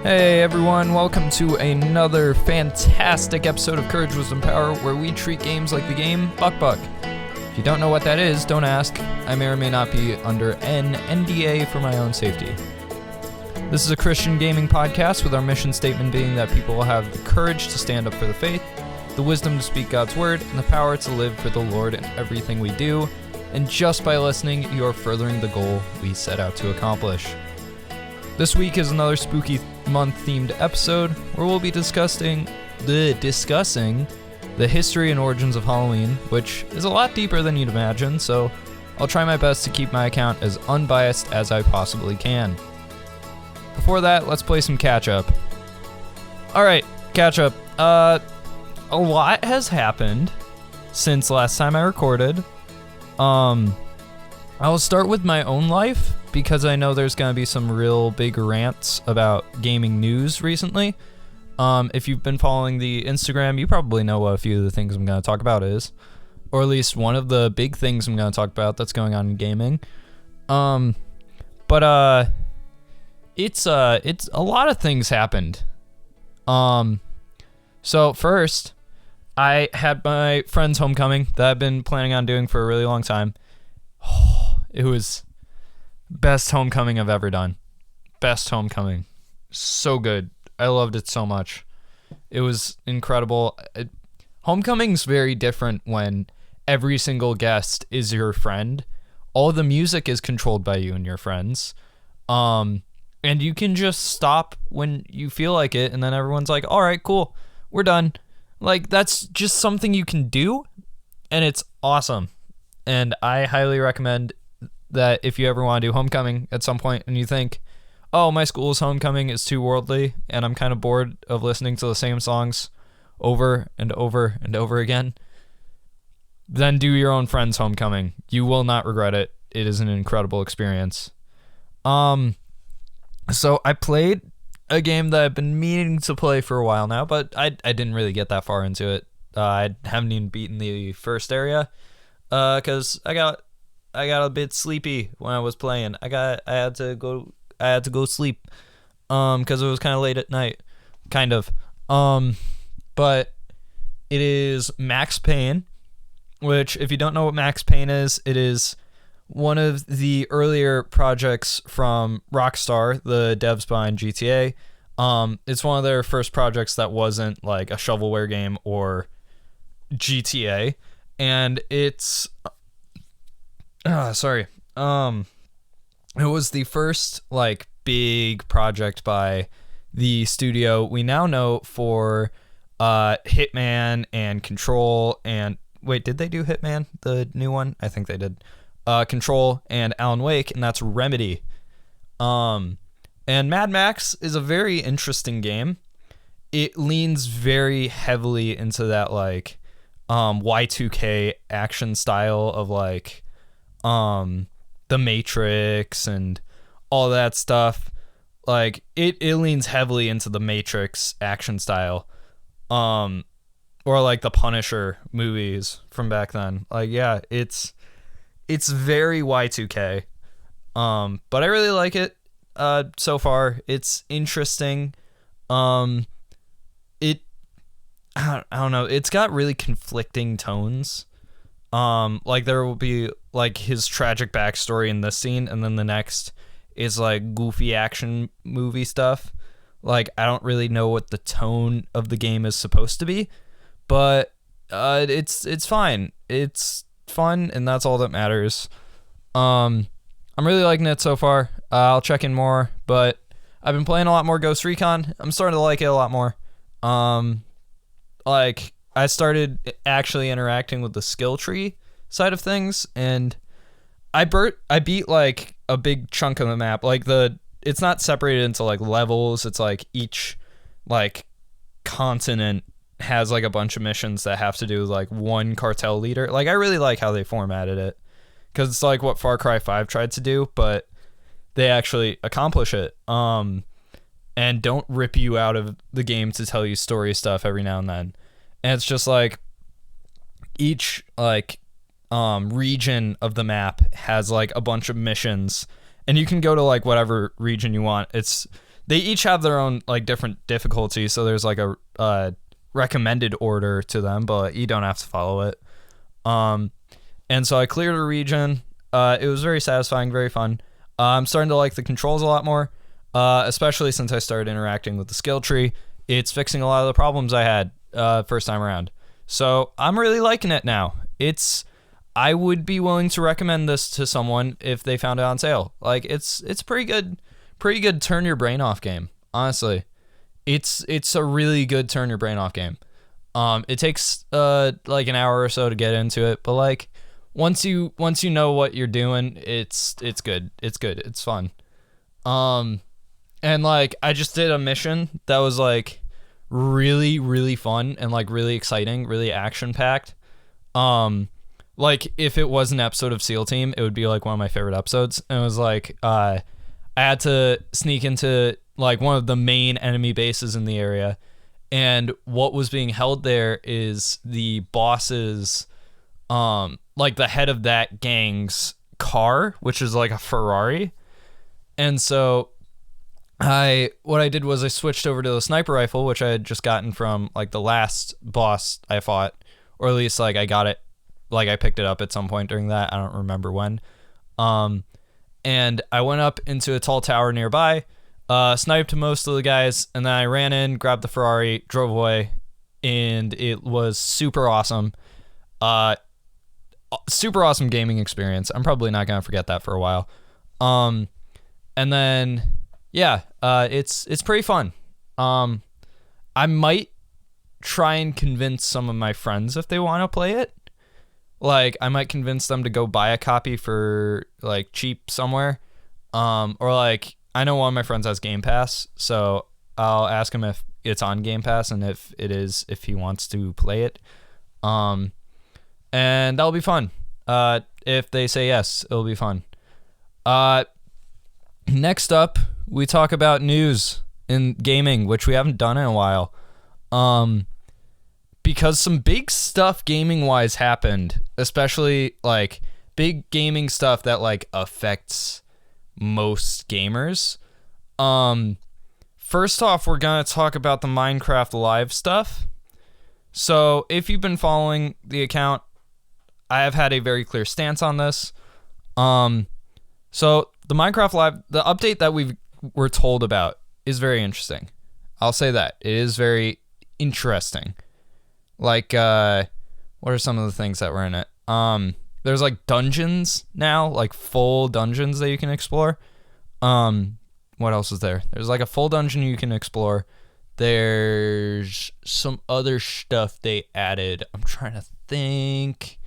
Hey everyone, welcome to another fantastic episode of Courage, Wisdom, Power, where we treat games like the game Buck Buck. If you don't know what that is, don't ask. I may or may not be under an NDA for my own safety. This is a Christian gaming podcast with our mission statement being that people will have the courage to stand up for the faith, the wisdom to speak God's word, and the power to live for the Lord in everything we do. And just by listening, you are furthering the goal we set out to accomplish. This week is another spooky month-themed episode where we'll be discussing the history and origins of Halloween, which is a lot deeper than you'd imagine, so I'll try my best to keep my account as unbiased as I possibly can. Before that, let's play some catch-up. Alright, catch-up. A lot has happened since last time I recorded. I'll start with my own life, because I know there's going to be some real big rants about gaming news recently. If you've been following the Instagram, you probably know what a few of the things I'm going to talk about is. Or at least one of the big things I'm going to talk about that's going on in gaming. It's a lot of things happened. So first, I had my friend's homecoming that I've been planning on doing for a really long time. It was best homecoming I've ever done. Best homecoming. So good. I loved it so much. It was incredible. Homecoming's very different when every single guest is your friend. All the music is controlled by you and your friends. And you can just stop when you feel like it, and then everyone's like, all right, cool, we're done. Like, that's just something you can do, and it's awesome. And I highly recommend that if you ever want to do homecoming at some point and you think, oh, my school's homecoming is too worldly and I'm kind of bored of listening to the same songs over and over and over again, then do your own friend's homecoming. You will not regret it. It is an incredible experience. So I played a game that I've been meaning to play for a while now, but I didn't really get that far into it. I haven't even beaten the first area because I got a bit sleepy when I was playing. I had to go sleep because it was kind of late at night, kind of. But it is Max Payne, which, if you don't know what Max Payne is, it is one of the earlier projects from Rockstar, the devs behind GTA. It's one of their first projects that wasn't like a shovelware game or GTA, and it's it was the first like big project by the studio we now know for Hitman and Control, and wait, did they do Hitman, the new one? I think they did. Control and Alan Wake, and that's Remedy. And Mad Max is a very interesting game. It leans very heavily into that like Y2K action style of like The Matrix and all that stuff. Like it leans heavily into the Matrix action style. Or like the Punisher movies from back then. Like, yeah, it's very Y2K. But I really like it so far. It's interesting. I don't know. It's got really conflicting tones. Like there will be like his tragic backstory in this scene, and then the next is like goofy action movie stuff. Like I don't really know what the tone of the game is supposed to be, but it's fine. It's fun, and that's all that matters. I'm really liking it so far. I'll check in more, but I've been playing a lot more Ghost Recon. I'm starting to like it a lot more. Like I started actually interacting with the skill tree side of things, and I beat like a big chunk of the map. Like it's not separated into like levels. It's like each like continent has like a bunch of missions that have to do with like one cartel leader. Like I really like how they formatted it, because it's like what Far Cry 5 tried to do, but they actually accomplish it. And don't rip you out of the game to tell you story stuff every now and then. And it's just like each like region of the map has like a bunch of missions, and you can go to like whatever region you want. It's they each have their own like different difficulties. So there's like a recommended order to them, but you don't have to follow it. And so I cleared a region. It was very satisfying, very fun. I'm starting to like the controls a lot more, especially since I started interacting with the skill tree. It's fixing a lot of the problems I had first time around. So I'm really liking it now. I would be willing to recommend this to someone if they found it on sale. Like it's pretty good turn your brain off game. Honestly, it's a really good turn your brain off game. It takes like an hour or so to get into it, but like once you know what you're doing, it's good. It's good. It's fun. And like I just did a mission that was like really, really fun and like really exciting, really action packed. Like if it was an episode of SEAL Team, it would be like one of my favorite episodes. And it was like I had to sneak into like one of the main enemy bases in the area, and what was being held there is the boss's like the head of that gang's car, which is like a Ferrari. And so what I did was I switched over to the sniper rifle, which I had just gotten from like the last boss I fought, or at least like I got it, like I picked it up at some point during that. I don't remember when. And I went up into a tall tower nearby, sniped most of the guys, and then I ran in, grabbed the Ferrari, drove away, and it was super awesome. Super awesome gaming experience. I'm probably not gonna forget that for a while. And then yeah, it's pretty fun. I might try and convince some of my friends if they want to play it. Like I might convince them to go buy a copy for like cheap somewhere. Or like I know one of my friends has Game Pass, so I'll ask him if it's on Game Pass and if it is, if he wants to play it. And that'll be fun. If they say yes, it'll be fun. Next up, we talk about news in gaming, which we haven't done in a while. Because some big stuff gaming-wise happened, especially like big gaming stuff that like affects most gamers. First off, we're gonna talk about the Minecraft Live stuff. So if you've been following the account, I have had a very clear stance on this. So the Minecraft Live, the update that we're told about is very interesting. I'll say that. It is very interesting. Like, what are some of the things that were in it? There's like dungeons now, like full dungeons that you can explore. What else is there? There's like a full dungeon you can explore. There's some other stuff they added. I'm trying to think.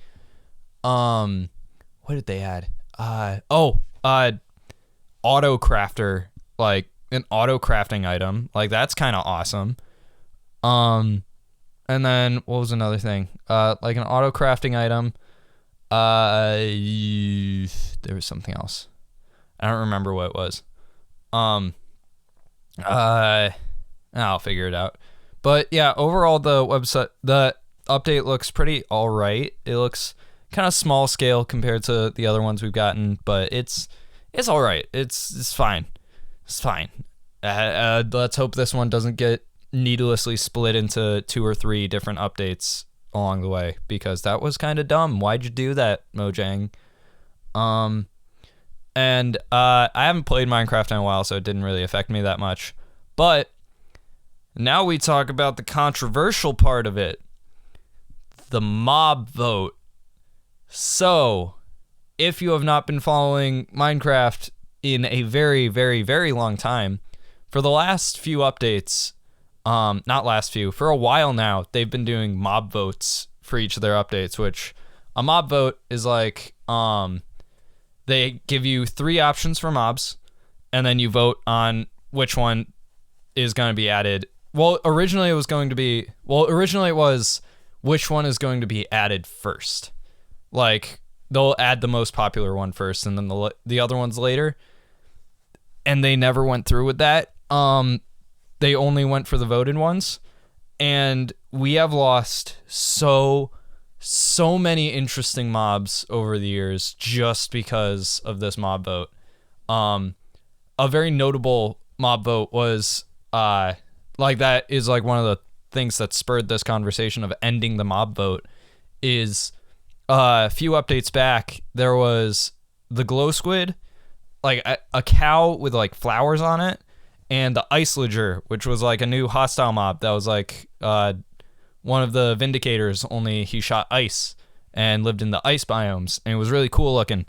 What did they add? Auto crafter, like an auto crafting item. Like that's kind of awesome. And then what was another thing? Like an auto crafting item. There was something else. I don't remember what it was. I'll figure it out. But yeah, overall the update looks pretty all right. It looks kind of small scale compared to the other ones we've gotten, but it's all right. It's fine. It's fine. Let's hope this one doesn't get needlessly split into 2 or 3 different updates along the way, because that was kind of dumb. Why'd you do that, Mojang? And I haven't played Minecraft in a while, so it didn't really affect me that much. But now we talk about the controversial part of it, the mob vote. So, if you have not been following Minecraft in a very, very, very long time, for the last few updates, not last few, for a while now, they've been doing mob votes for each of their updates, which a mob vote is like, they give you 3 options for mobs, and then you vote on which one is going to be added. Originally it was which one is going to be added first. Like, they'll add the most popular one first, and then the other ones later. And they never went through with that. They only went for the voted ones. And we have lost so many interesting mobs over the years just because of this mob vote. A very notable mob vote was like that is like one of the things that spurred this conversation of ending the mob vote is a few updates back there was the glow squid, like a cow with like flowers on it, and the ice liger, which was like a new hostile mob that was like one of the Vindicators, only he shot ice and lived in the ice biomes, and it was really cool looking.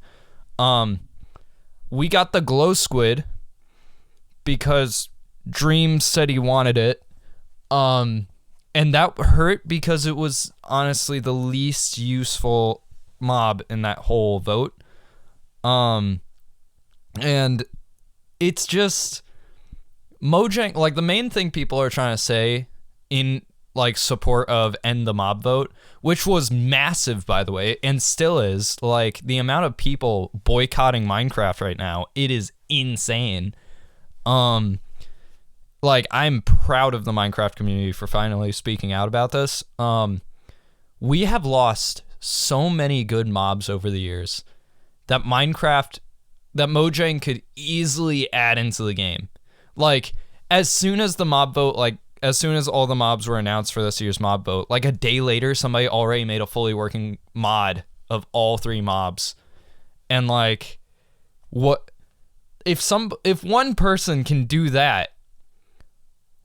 We got the glow squid because Dream said he wanted it. And that hurt because it was honestly the least useful mob in that whole vote. And it's just Mojang, like the main thing people are trying to say in like support of end the mob vote, which was massive by the way, and still is, like the amount of people boycotting Minecraft right now, it is insane. Like I'm proud of the Minecraft community for finally speaking out about this. We have lost so many good mobs over the years that Mojang could easily add into the game. Like as soon as the mob vote, like as soon as all the mobs were announced for this year's mob vote, like a day later, somebody already made a fully working mod of all 3 mobs. And like, what if one person can do that,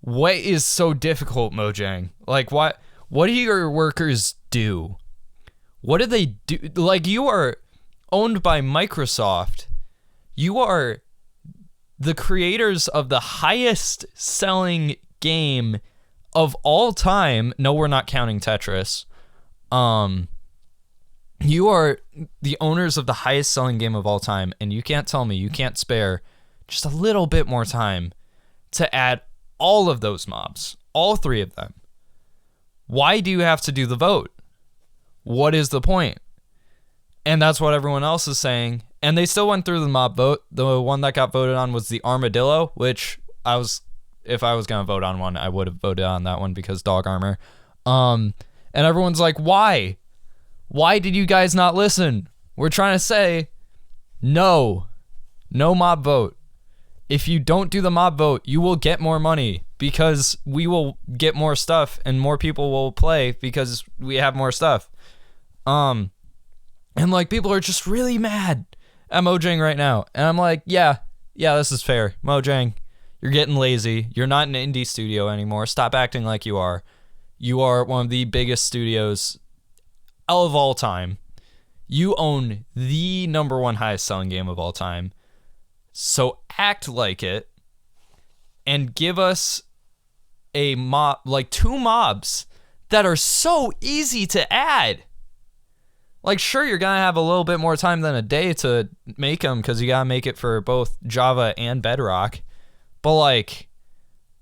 what is so difficult, Mojang? Like what do your workers do? What do they do? Like you are owned by Microsoft. You are the creators of the highest selling game of all time. No, we're not counting Tetris. You are the owners of the highest selling game of all time, and you can't tell me you can't spare just a little bit more time to add all of those mobs, all 3 of them. Why do you have to do the vote? What is the point? And that's what everyone else is saying. And they still went through the mob vote. The one that got voted on was the armadillo, which if I was going to vote on one, I would have voted on that one because dog armor. And everyone's like, why? Why did you guys not listen? We're trying to say, no mob vote. If you don't do the mob vote, you will get more money because we will get more stuff and more people will play because we have more stuff. And like people are just really mad at Mojang right now. And I'm like, yeah, this is fair. Mojang, you're getting lazy. You're not an indie studio anymore. Stop acting like you are. You are one of the biggest studios of all time. You own the number 1 highest selling game of all time. So act like it and give us a mob, like 2 mobs that are so easy to add. Like, sure, you're going to have a little bit more time than a day to make them because you got to make it for both Java and Bedrock. But, like,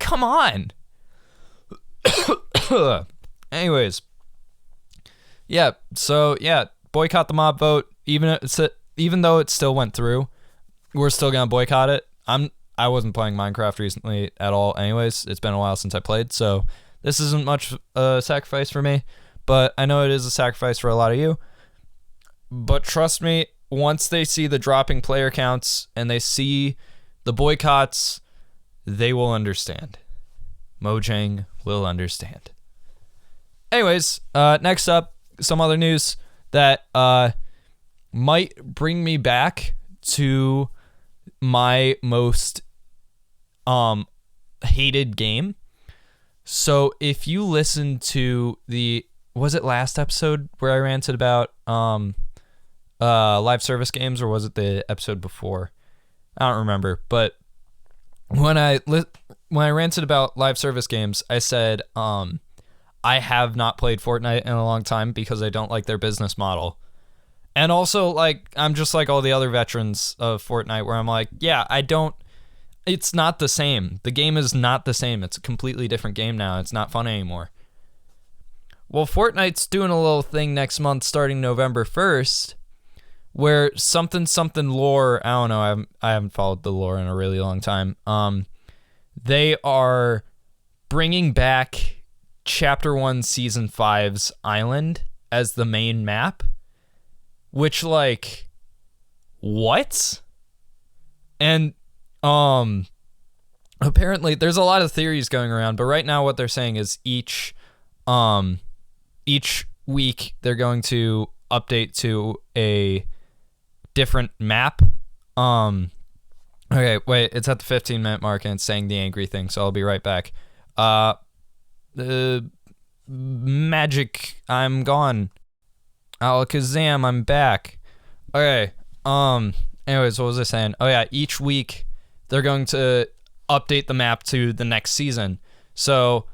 come on. Anyways. Yeah, so, yeah, boycott the mob vote. Even though it still went through, we're still going to boycott it. I wasn't playing Minecraft recently at all anyways. It's been a while since I played, so this isn't much a sacrifice for me. But I know it is a sacrifice for a lot of you. But trust me, once they see the dropping player counts and they see the boycotts, they will understand. Mojang will understand. Anyways, next up, some other news that might bring me back to my most hated game. So if you listen to was it last episode where I ranted about live service games, or was it the episode before? I don't remember. But when I ranted about live service games, I said I have not played Fortnite in a long time because I don't like their business model. And also, like, I'm just like all the other veterans of Fortnite where I'm like, yeah, it's not the same. The game is not the same. It's a completely different game now. It's not fun anymore. Well, Fortnite's doing a little thing next month starting November 1st where something lore, I don't know, I haven't followed the lore in a really long time. They are bringing back Chapter 1 Season 5's Island as the main map, which, like, what? And apparently there's a lot of theories going around, but right now what they're saying is each week they're going to update to a different map. Okay, wait, it's at the 15-minute mark and it's saying the angry thing, so I'll be right back. The magic, I'm gone. Alakazam, I'm back. Okay, anyways, what was I saying? Oh yeah, each week they're going to update the map to the next season. So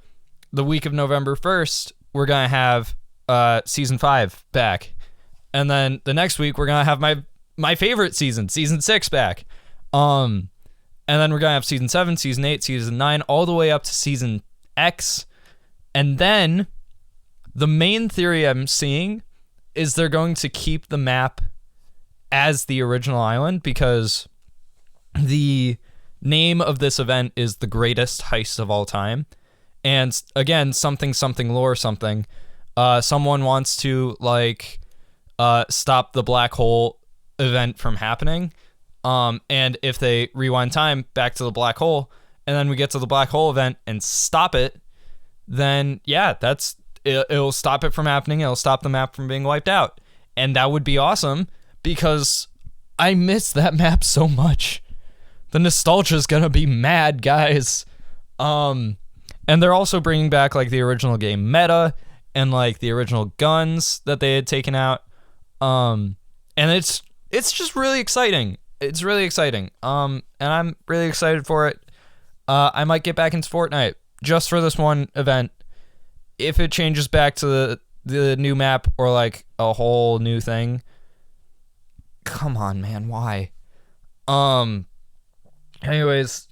the week of November 1st, we're going to have season 5 back. And then the next week we're going to have my favorite season 6 back. And then we're going to have season 7, season 8, season 9 all the way up to season X. And then the main theory I'm seeing is they're going to keep the map as the original island because the name of this event is the greatest heist of all time. And again, something lore something. Someone wants to stop the black hole event from happening. And if they rewind time back to the black hole and then we get to the black hole event and stop it, then yeah, it'll stop it from happening. It'll stop the map from being wiped out. And that would be awesome because I miss that map so much. The nostalgia's gonna be mad, guys. And they're also bringing back the original game meta and the original guns that they had taken out. And it's just really exciting. It's really exciting. And I'm really excited for it. I might get back into Fortnite just for this one event. If it changes back to the new map or a whole new thing, come on, man, why? Anyways,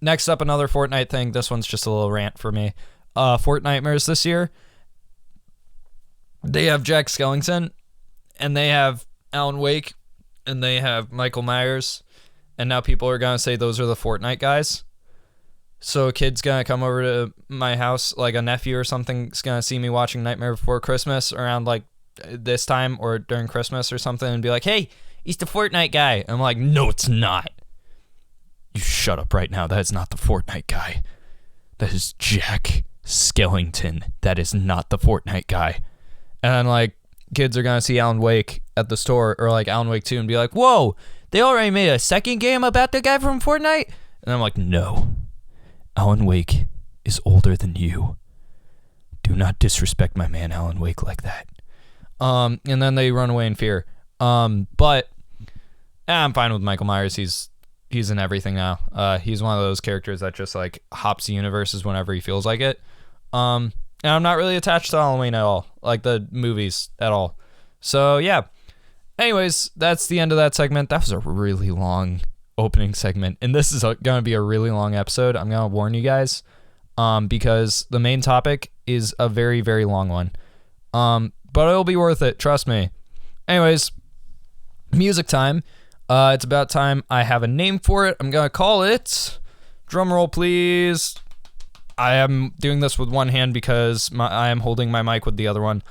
next up, another Fortnite thing. This one's just a little rant for me. Fortnitemares this year, they have Jack Skellington, and they have Alan Wake, and they have Michael Myers, and now people are gonna say those are the Fortnite guys. So a kid's gonna come over to my house, a nephew or something's gonna see me watching Nightmare Before Christmas around this time or during Christmas or something and be like, hey, he's the Fortnite guy. I'm like, no, it's not. You shut up right now. That is not the Fortnite guy. That is Jack Skellington. That is not the Fortnite guy. And then kids are gonna see Alan Wake at the store or Alan Wake 2 and be like, whoa, they already made a second game about the guy from Fortnite? And I'm like, no. Alan Wake is older than you. Do not disrespect my man Alan Wake like that. And then they run away in fear. But I'm fine with Michael Myers. He's in everything now. He's one of those characters that just hops universes whenever he feels like it. And I'm not really attached to Halloween at all, the movies at all. So yeah. Anyways, that's the end of that segment. That was a really long opening segment, and this is gonna be a really long episode. I'm gonna warn you guys, because the main topic is a very, very long one. But it'll be worth it, trust me. Anyways, music time. It's about time I have a name for it. I'm gonna call it, drum roll please. I am doing this with one hand because I am holding my mic with the other one.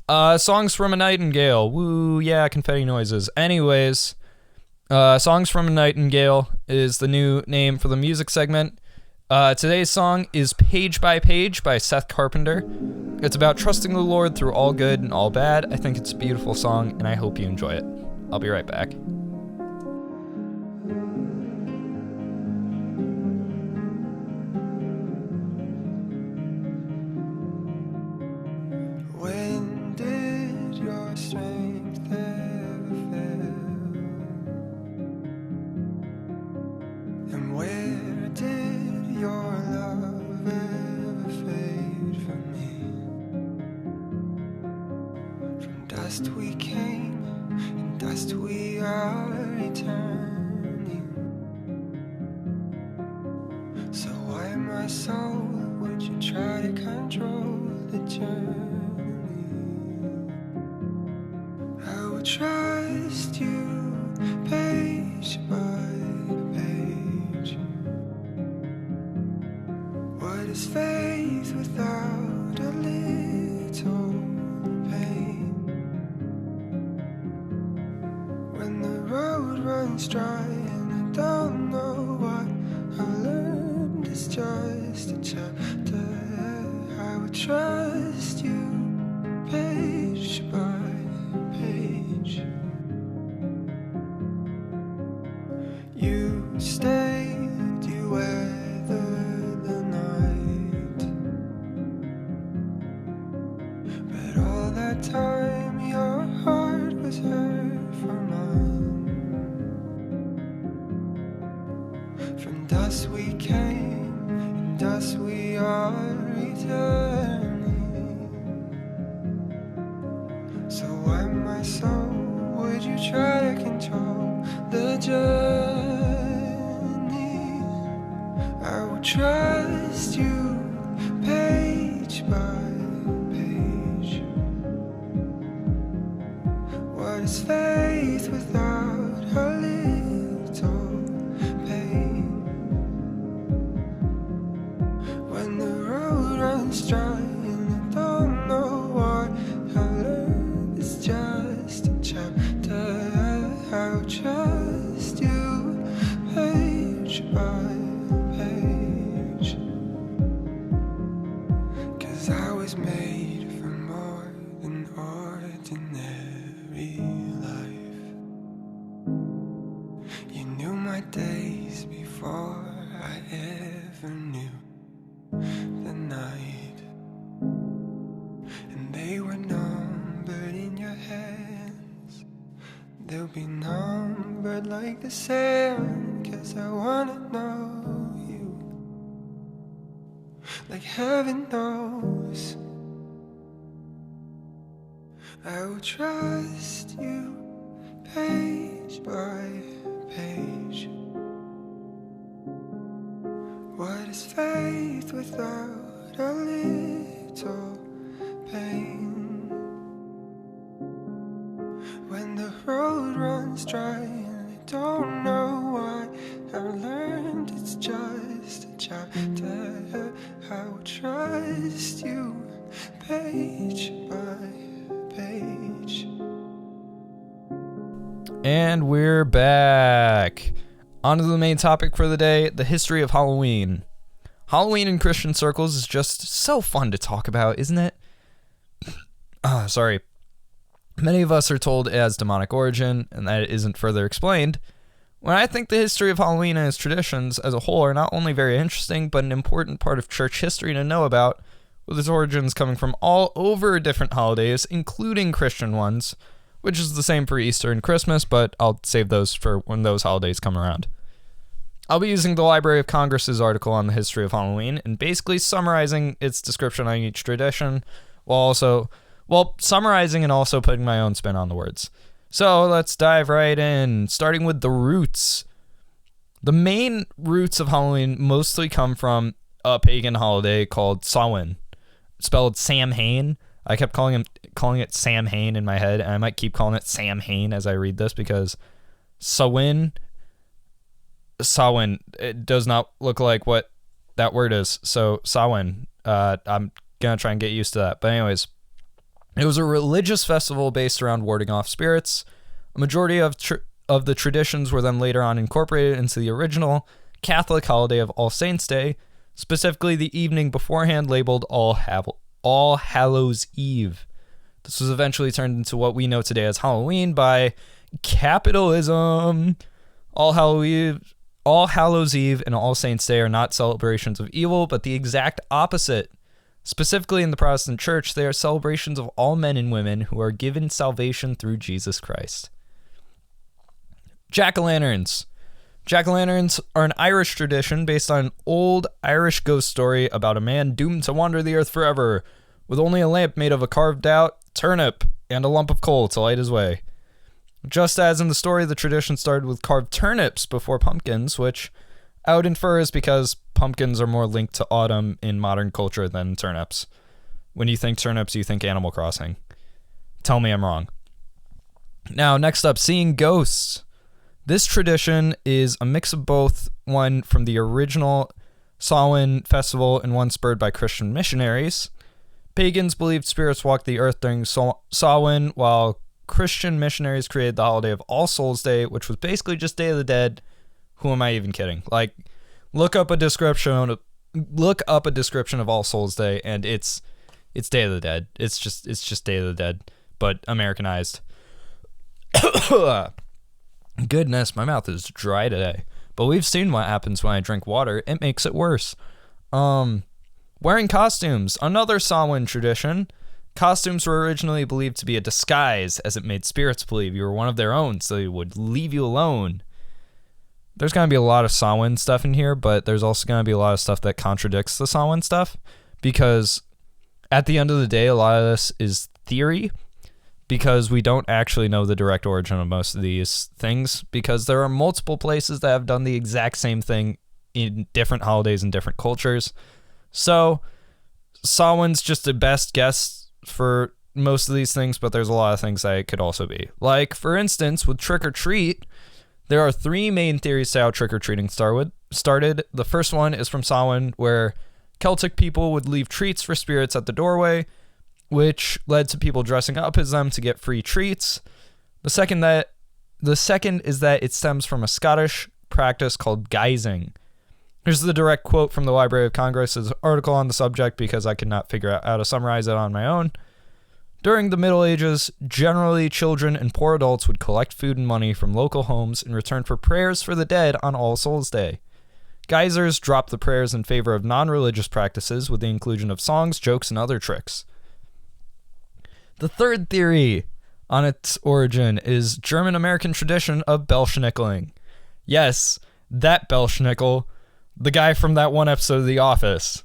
Songs from a Nightingale. Woo, yeah, confetti noises. Anyways, Songs from a Nightingale is the new name for the music segment. Today's song is Page by Page by Seth Carpenter. It's about trusting the Lord through all good and all bad. I think it's a beautiful song, and I hope you enjoy it. I'll be right back. When did your strength ever fail? And where did your love ever fade from me? From dust we came, and dust we are returning. So why, my soul, would you try to control the journey? I will trust you page by page. What is faith without a little pain? When the road runs dry and I don't know what I'll just a chapter. I would trust you page by page. You stayed, you weathered the night, but all that time your heart was hurt for mine. From dust we came, and dust we are returning. So why, my soul, would you try to control the journey? I will trust you page by page. What is faith without a little pain? When the road runs dry and I don't know what I learned, it's just a chapter. I'll trust you page by page. 'Cause I was made for more than ordinary life. You knew my days before I ever knew the night, and they were numbered in your hands. They'll be numbered like the sand, 'cause I wanna know you like heaven knows. I will trust you page by page. What is faith without a little pain? When the road runs dry and I don't know why, I've learned it's just a chapter. I will trust you page by page. And we're back. On to the main topic for the day, the history of Halloween. Halloween in Christian circles is just so fun to talk about, isn't it? Sorry. Many of us are told it has demonic origin, and that it isn't further explained. When I think the history of Halloween and its traditions as a whole are not only very interesting, but an important part of church history to know about, with its origins coming from all over different holidays, including Christian ones, which is the same for Easter and Christmas, but I'll save those for when those holidays come around. I'll be using the Library of Congress's article on the history of Halloween and basically summarizing its description on each tradition, while summarizing and also putting my own spin on the words. So let's dive right in, starting with the roots. The main roots of Halloween mostly come from a pagan holiday called Samhain, spelled Samhain. I kept calling it Sam Hain in my head, and I might keep calling it Sam Hain as I read this because Samhain, it does not look like what that word is. So Samhain, I'm gonna try and get used to that. But anyways, it was a religious festival based around warding off spirits. A majority of the traditions were then later on incorporated into the original Catholic holiday of All Saints' Day, specifically the evening beforehand labeled All Hallows' Eve. This was eventually turned into what we know today as Halloween by capitalism. All Hallows' Eve and All Saints' Day are not celebrations of evil, but the exact opposite. Specifically in the Protestant Church, they are celebrations of all men and women who are given salvation through Jesus Christ. Jack-o'-lanterns. Jack-o'-lanterns are an Irish tradition based on an old Irish ghost story about a man doomed to wander the earth forever, with only a lamp made of a carved-out turnip and a lump of coal to light his way. Just as in the story, the tradition started with carved turnips before pumpkins, which I would infer is because pumpkins are more linked to autumn in modern culture than turnips. When you think turnips, you think Animal Crossing. Tell me I'm wrong. Now, next up, seeing ghosts. This tradition is a mix of both, one from the original Samhain festival and one spurred by Christian missionaries. Pagans believed spirits walked the earth during Samhain, while Christian missionaries created the holiday of All Souls' Day, which was basically just Day of the Dead. Who am I even kidding? Like, look up a description look up a description of All Souls Day, and it's Day of the Dead. It's just Day of the Dead, but Americanized. Goodness, my mouth is dry today. But we've seen what happens when I drink water. It makes it worse. Wearing costumes, another Samhain tradition. Costumes were originally believed to be a disguise, as it made spirits believe you were one of their own, so they would leave you alone. There's going to be a lot of Samhain stuff in here, but there's also going to be a lot of stuff that contradicts the Samhain stuff, because at the end of the day, a lot of this is theory, because we don't actually know the direct origin of most of these things, because there are multiple places that have done the exact same thing in different holidays and different cultures. So Samhain's just a best guess for most of these things, but there's a lot of things that it could also be. Like, for instance, with trick or treat, there are three main theories to how trick or treating started. The first one is from Samhain, where Celtic people would leave treats for spirits at the doorway, which led to people dressing up as them to get free treats. The second is that it stems from a Scottish practice called guising. Here's the direct quote from the Library of Congress's article on the subject, because I could not figure out how to summarize it on my own. During the Middle Ages, generally children and poor adults would collect food and money from local homes in return for prayers for the dead on All Souls Day. Guisers dropped the prayers in favor of non-religious practices with the inclusion of songs, jokes, and other tricks. The third theory on its origin is German-American tradition of Belschnickeling. Yes, that Belschnickel, the guy from that one episode of The Office.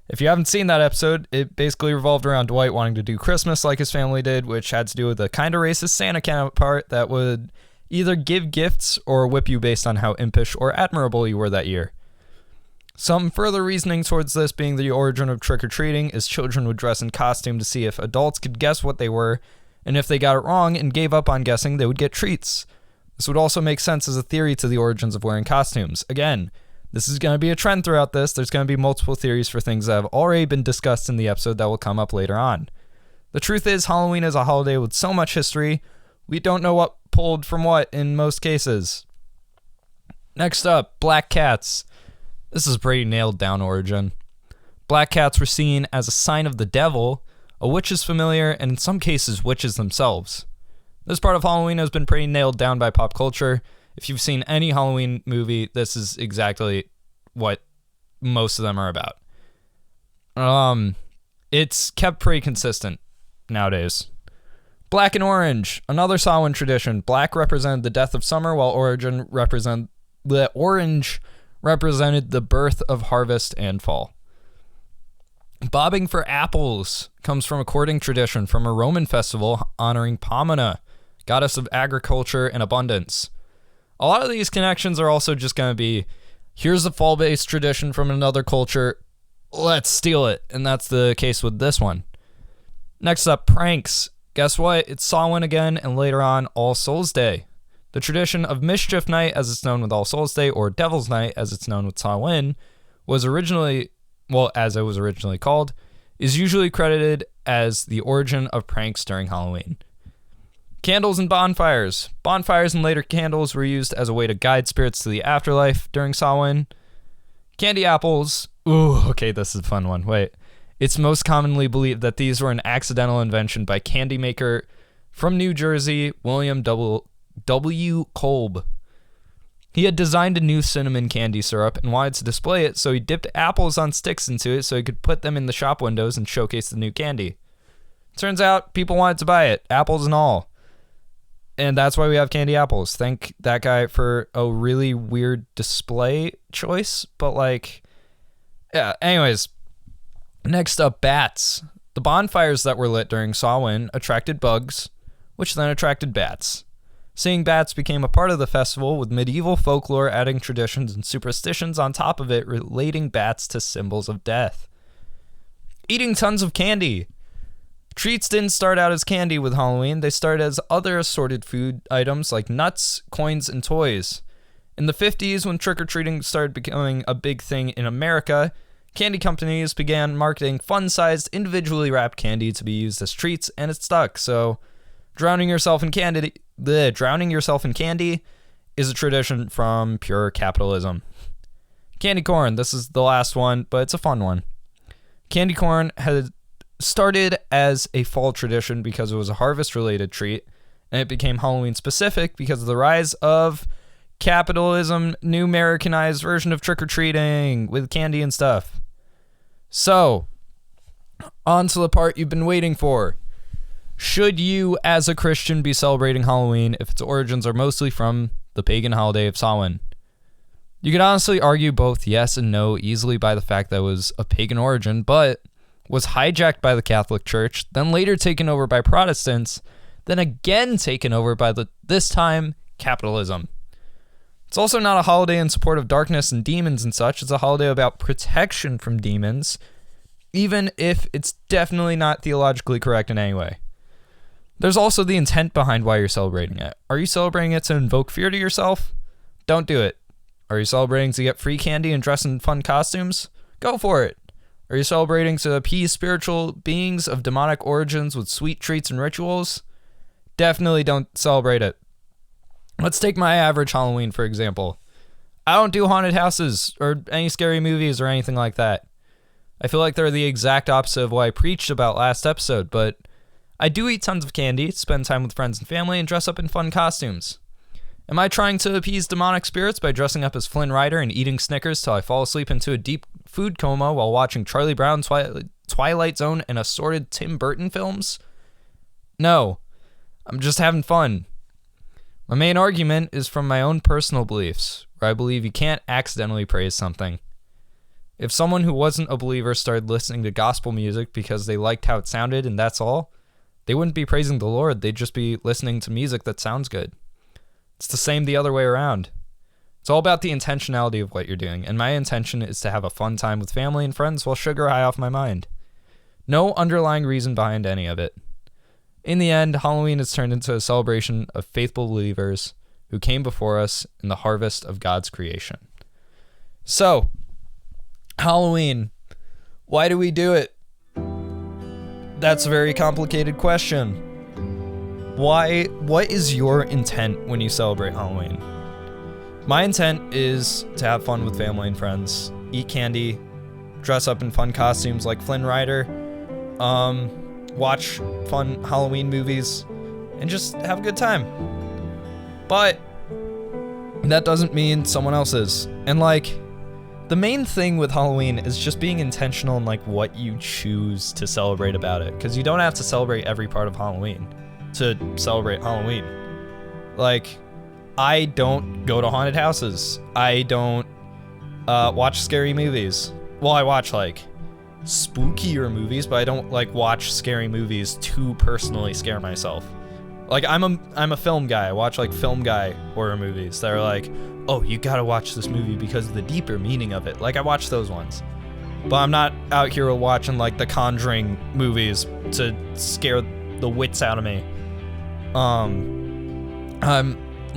If you haven't seen that episode, it basically revolved around Dwight wanting to do Christmas like his family did, which had to do with a kind of racist Santa counterpart that would either give gifts or whip you based on how impish or admirable you were that year. Some further reasoning towards this being the origin of trick-or-treating is children would dress in costume to see if adults could guess what they were, and if they got it wrong and gave up on guessing, they would get treats. This would also make sense as a theory to the origins of wearing costumes. Again, this is going to be a trend throughout this. There's going to be multiple theories for things that have already been discussed in the episode that will come up later on. The truth is, Halloween is a holiday with so much history, we don't know what pulled from what in most cases. Next up, black cats. This is a pretty nailed down origin. Black cats were seen as a sign of the devil, a witch's familiar, and in some cases, witches themselves. This part of Halloween has been pretty nailed down by pop culture. If you've seen any Halloween movie, this is exactly what most of them are about. It's kept pretty consistent nowadays. Black and orange, another Samhain tradition. Black represented the death of summer, while orange represented the birth of harvest and fall. Bobbing for apples comes from a courting tradition from a Roman festival honoring Pomona, goddess of agriculture and abundance. A lot of these connections are also just going to be, here's a fall-based tradition from another culture, let's steal it. And that's the case with this one. Next up, pranks. Guess what? It's Samhain again, and later on, All Souls Day. The tradition of Mischief Night, as it's known with All Souls Day, or Devil's Night, as it's known with Samhain, as it was originally called, is usually credited as the origin of pranks during Halloween. Candles and bonfires. Bonfires and later candles were used as a way to guide spirits to the afterlife during Samhain. Candy apples. Ooh, okay, this is a fun one. Wait. It's most commonly believed that these were an accidental invention by candy maker from New Jersey, William W. Kolb. He had designed a new cinnamon candy syrup and wanted to display it, so he dipped apples on sticks into it so he could put them in the shop windows and showcase the new candy. Turns out people wanted to buy it, apples and all. And that's why we have candy apples. Thank that guy for a really weird display choice, but yeah, anyways. Next up, bats. The bonfires that were lit during Samhain attracted bugs, which then attracted bats. Seeing bats became a part of the festival, with medieval folklore adding traditions and superstitions on top of it, relating bats to symbols of death. Eating tons of candy. Treats didn't start out as candy with Halloween. They started as other assorted food items like nuts, coins, and toys. In the 50s, when trick-or-treating started becoming a big thing in America, candy companies began marketing fun-sized, individually wrapped candy to be used as treats, and it stuck. So, drowning yourself in candy is a tradition from pure capitalism. Candy corn. This is the last one, but it's a fun one. Candy corn had started as a fall tradition because it was a harvest-related treat, and it became Halloween-specific because of the rise of capitalism, new Americanized version of trick-or-treating with candy and stuff. So, on to the part you've been waiting for. Should you, as a Christian, be celebrating Halloween if its origins are mostly from the pagan holiday of Samhain? You could honestly argue both yes and no easily by the fact that it was a pagan origin, but was hijacked by the Catholic Church, then later taken over by Protestants, then again taken over by this time, capitalism. It's also not a holiday in support of darkness and demons and such. It's a holiday about protection from demons, even if it's definitely not theologically correct in any way. There's also the intent behind why you're celebrating it. Are you celebrating it to invoke fear to yourself? Don't do it. Are you celebrating to get free candy and dress in fun costumes? Go for it. Are you celebrating to appease spiritual beings of demonic origins with sweet treats and rituals? Definitely don't celebrate it. Let's take my average Halloween, for example. I don't do haunted houses or any scary movies or anything like that. I feel like they're the exact opposite of what I preached about last episode, but I do eat tons of candy, spend time with friends and family, and dress up in fun costumes. Am I trying to appease demonic spirits by dressing up as Flynn Rider and eating Snickers till I fall asleep into a deep food coma while watching Charlie Brown, Twilight Zone, and assorted Tim Burton films? No. I'm just having fun. My main argument is from my own personal beliefs, where I believe you can't accidentally praise something. If someone who wasn't a believer started listening to gospel music because they liked how it sounded and that's all, they wouldn't be praising the Lord, they'd just be listening to music that sounds good. It's the same the other way around. It's all about the intentionality of what you're doing, and my intention is to have a fun time with family and friends while sugar high off my mind. No underlying reason behind any of it. In the end, Halloween has turned into a celebration of faithful believers who came before us in the harvest of God's creation. So, Halloween. Why do we do it? That's a very complicated question. What is your intent when you celebrate Halloween? My intent is to have fun with family and friends, eat candy, dress up in fun costumes like Flynn Rider, watch fun Halloween movies, and just have a good time. But that doesn't mean someone else is. And the main thing with Halloween is just being intentional in what you choose to celebrate about it, because you don't have to celebrate every part of Halloween to celebrate Halloween. I don't go to haunted houses. I don't watch scary movies. Well, I watch spookier movies, but I don't watch scary movies to personally scare myself. I'm a film guy. I watch film guy horror movies that are oh, you gotta watch this movie because of the deeper meaning of it. I watch those ones. But I'm not out here watching the Conjuring movies to scare the wits out of me.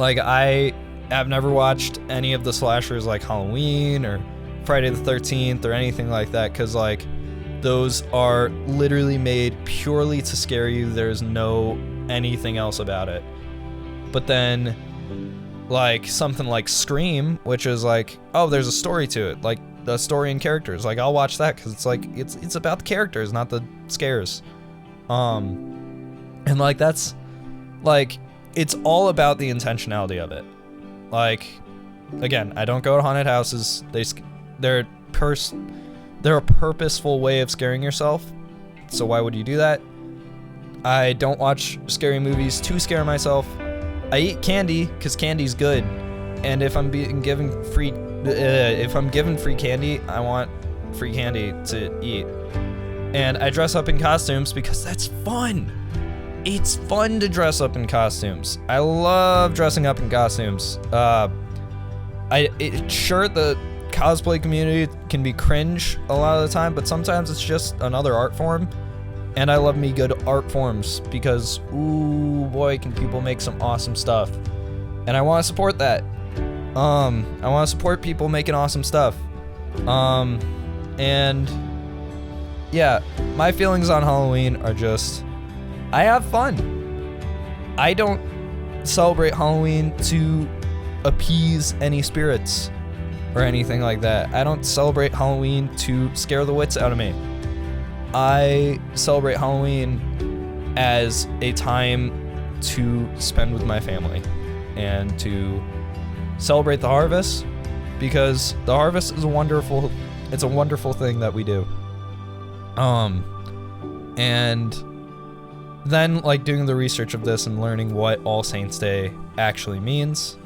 I have never watched any of the slashers like Halloween or Friday the 13th or anything like that, because those are literally made purely to scare you. There's no anything else about it. But then something like Scream, which is oh, there's a story to it, the story and characters, I'll watch that because it's about the characters, not the scares. And that's it's all about the intentionality of it. Again, I don't go to haunted houses. They're a purposeful way of scaring yourself, so why would you do that? I don't watch scary movies to scare myself. I eat candy because candy's good, and if I'm given free candy, I want free candy to eat. And I dress up in costumes because that's fun. It's fun to dress up in costumes. I love dressing up in costumes. Sure, the cosplay community can be cringe a lot of the time, but sometimes it's just another art form. And I love me good art forms because, ooh boy, can people make some awesome stuff. And I want to support that. I want to support people making awesome stuff. And yeah, my feelings on Halloween are just, I have fun. I don't celebrate Halloween to appease any spirits. or anything like that. I don't celebrate Halloween to scare the wits out of me. I celebrate Halloween as a time to spend with my family and to celebrate the harvest, because the harvest is a wonderful thing that we do. And then like doing the research of this and learning what All Saints Day actually means,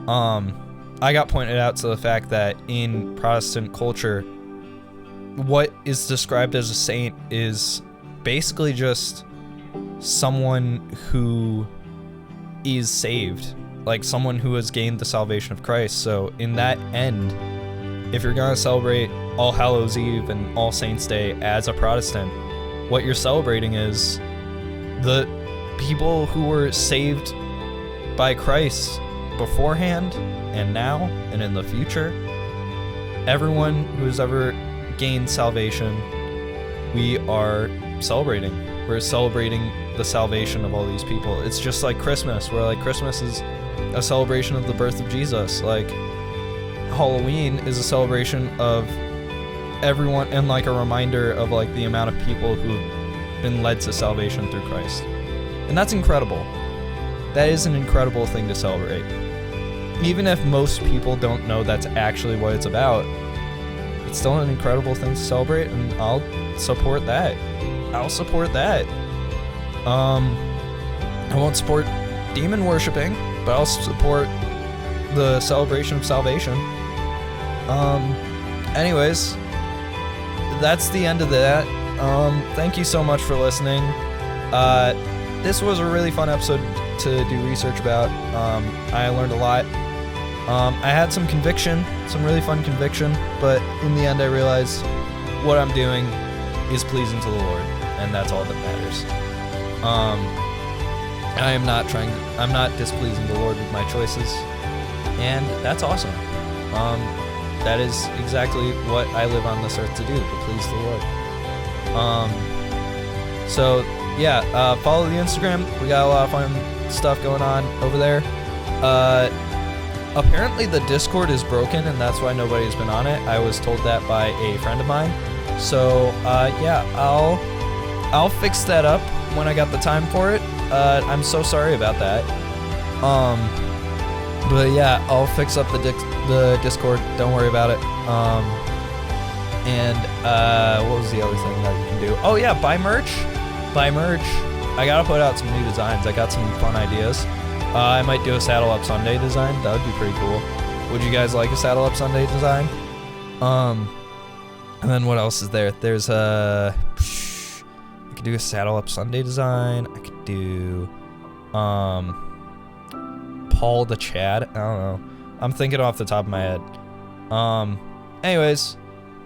I got pointed out to the fact that in Protestant culture, what is described as a saint is basically just someone who is saved, like someone who has gained the salvation of Christ. So in that end, if you're gonna celebrate All Hallows Eve and All Saints Day as a Protestant, what you're celebrating is the people who were saved by Christ beforehand and now and in the future. Everyone who has ever gained salvation, we are celebrating. We're celebrating the salvation of all these people. It's just like Christmas, where like Christmas is a celebration of the birth of Jesus. Like Halloween is a celebration of everyone and like a reminder of like the amount of people who've been led to salvation through Christ. And that's incredible. That is an incredible thing to celebrate. Even if most people don't know that's actually what it's about, it's still an incredible thing to celebrate, and I'll support that. I won't support demon worshiping, but I'll support the celebration of salvation. Anyways, that's the end of that. Thank you so much for listening. This was a really fun episode to do research about. I learned a lot. I had some conviction, some really fun conviction, but in the end I realized what I'm doing is pleasing to the Lord, and that's all that matters. I'm not displeasing the Lord with my choices, and that's awesome. That is exactly what I live on this earth to do, to please the Lord. So yeah, follow the Instagram. We got a lot of fun stuff going on over there. Apparently the Discord is broken, and that's why nobody's been on it. I was told that by a friend of mine. So yeah, I'll fix that up when I got the time for it. I'm so sorry about that. But yeah, I'll fix up the Discord. Don't worry about it. And what was the other thing that you can do? Oh yeah, buy merch. I gotta put out some new designs. I got some fun ideas. I might do a Saddle Up Sunday design. That would be pretty cool. Would you guys like a Saddle Up Sunday design? And then what else is there? There's I could do a Saddle Up Sunday design. I could do Paul the Chad. I don't know. I'm thinking off the top of my head. Anyways,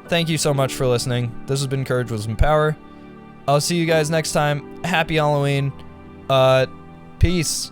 thank you so much for listening. This has been Courage Wisdom Power. I'll see you guys next time. Happy Halloween. Peace.